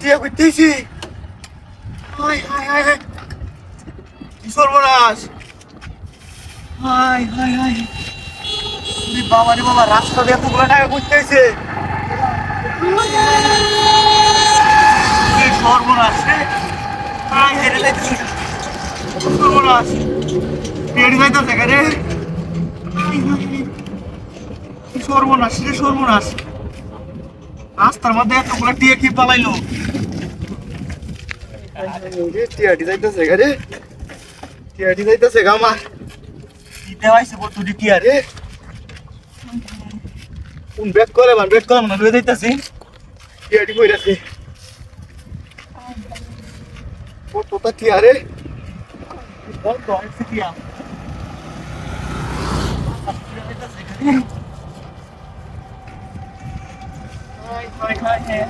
টিয়া করতেছি। High high high high, কি সর্বনাশ! হাই হাই হাই, বাবা রে বাবা, রাস্তা দিয়ে এতগুলো টাকা করতেছে। সর্বনাশ রে! হাই হেরে যাইতেছে, সর্বনাশ! পেড়ে যাইতেছে রে! সর্বনাশ রে, সর্বনাশ! রাস্তার মধ্যে এতগুলো টিয়া কি পালাইলো? টিয়াটি যাইতেছে রে, টিয়াটি যাইতেছে গা আমার। দিতে আইছে বতুটি টিয়া রে। কোন ব্রেক করে মান, ব্রেক করে না লয়ে যাইতাছি। টিয়াটি কইরাছে কতটা টিয়া রে। বন্ধ হইছে টিয়া। হাই হাই হাই,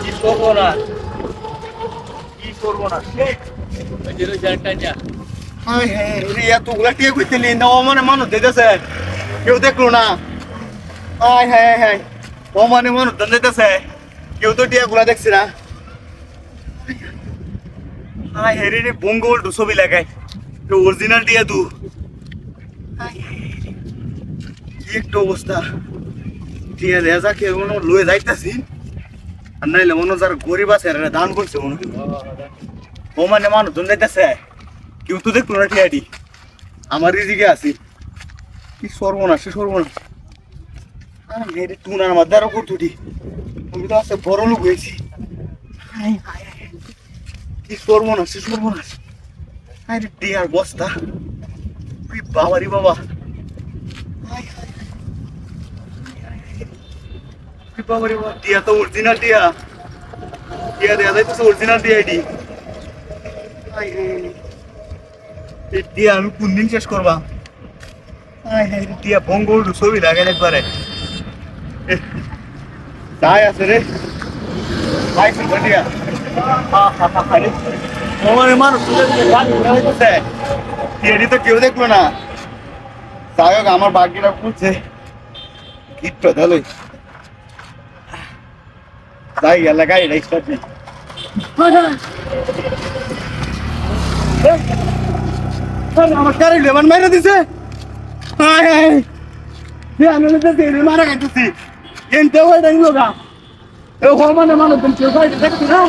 কি করবো না, কি করবো না। হাই হাই রে, এতগুলা টিয়া কইতেলি না, ও মানে মানুষ দিতেছে, কেউ দেখলো না। হাই হাই হাই, ও মানে মানুষ দিতেছে, কেউ তো টিয়া গুলা দেখছি না। হাই হাই রে, বঙ্গল ছবি লাগাই, অরিজিনাল টিয়া তু। কি একটা অবস্থা! টিয়া রেজা কে লয়ে যাইতাছি, আর নাইলে মনে যার গরিব আছে দান করছে মনে। ও মানে মানুষ যাইতেছে, কেউ তো দেখলো না টিয়াটি, আমার দিকে আছি। কি সর্বনাশ, সর্বনাশ! টুনার মধ্যে আরো কতুটি, আমি তো আছে বড় লোক হয়েছি। কি সর্বনাশ, সর্বনাশ! আরে টিয়ার বস্তা, বাবারি বাবা! বাবারি বাবা, টিয়া তো অরিজিনাল টিয়া, টিয়া দেয়া যাইতেছে অরিজিনাল টিয়া এটি। এই টিয়া আমি কোন দিন শেষ করবা? টিয়া বঙ্গল ছবি লাগাই একবারে তাই আছে রে। টিয়া মানুষ টিয়াটি তো কেউ দেখলো না। যাই হোক, আমার বাকিটা খুলছে গিটটা তাহলে যাই গেল গাড়িটা স্টার্ট নেই। আমার গাড়ি লেবান মাইরা দিছে। মারা খাইতেছি এনতে হয়ে দেখল গা, মানে মানুষ কেউ দেখছি না।